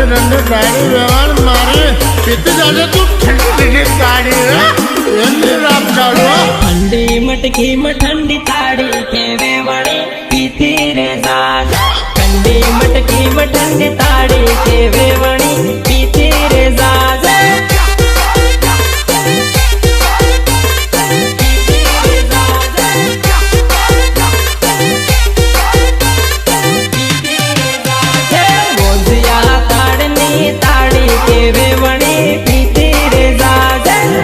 ठंडे ताड़ी व्यवहार मारे कितने ज्यादा तू ठंडी ताड़ी ठंडी मटकी में ठंडी ताड़ी के वेवणी पीती रे जाज। ठंडी मटकी में ठंडी ताड़ी के वेवणी पीती रे जाज।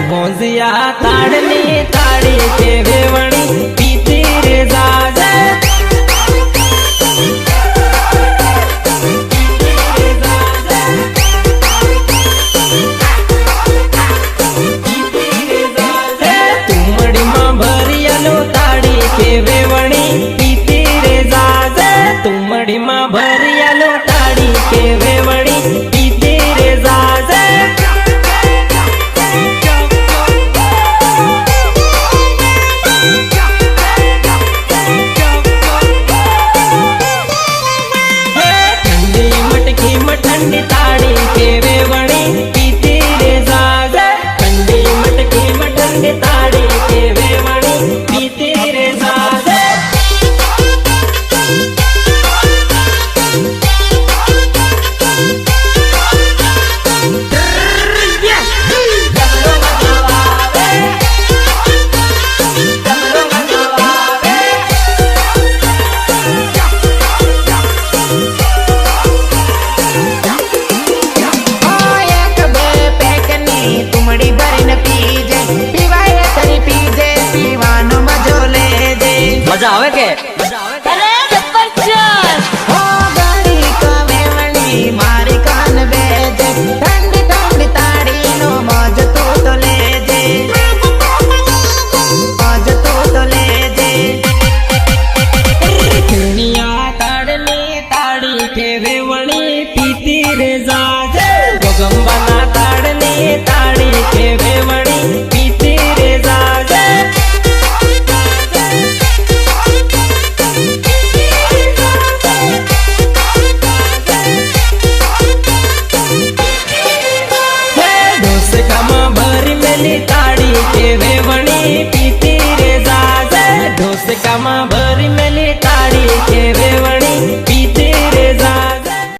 भोजिया ताड़नी ताड़ी के वेवणी पीती रे जाज। तुमड़ी मां भरियालो ताड़ी के वेवणी पीती रे जाज। तुमड़ी मां भरियालो ताड़ी के वेवणी पीती रे जाज। ठंडी ताड़ी के वेवणी पीती रे जाज। ठंडी मटकी में ठंडी ताड़ी के वेवणी पीती रे जाज। मजा आवे के अरे जबरदस्त हो गाड़ी का वेवणी मारी कान बेजे। ठंडी ठंडी ताड़ी नो मौज तो ले जे। मौज तो ले जे। दुनिया ताड़नी ताड़ी के वेवणी पीती रे जाज। गोगंबना ताड़नी ताड़ी के वेवणी पीती रे जाज। ताड़ी के वेवणी पीती रे जाज। ढोस का मां भरी में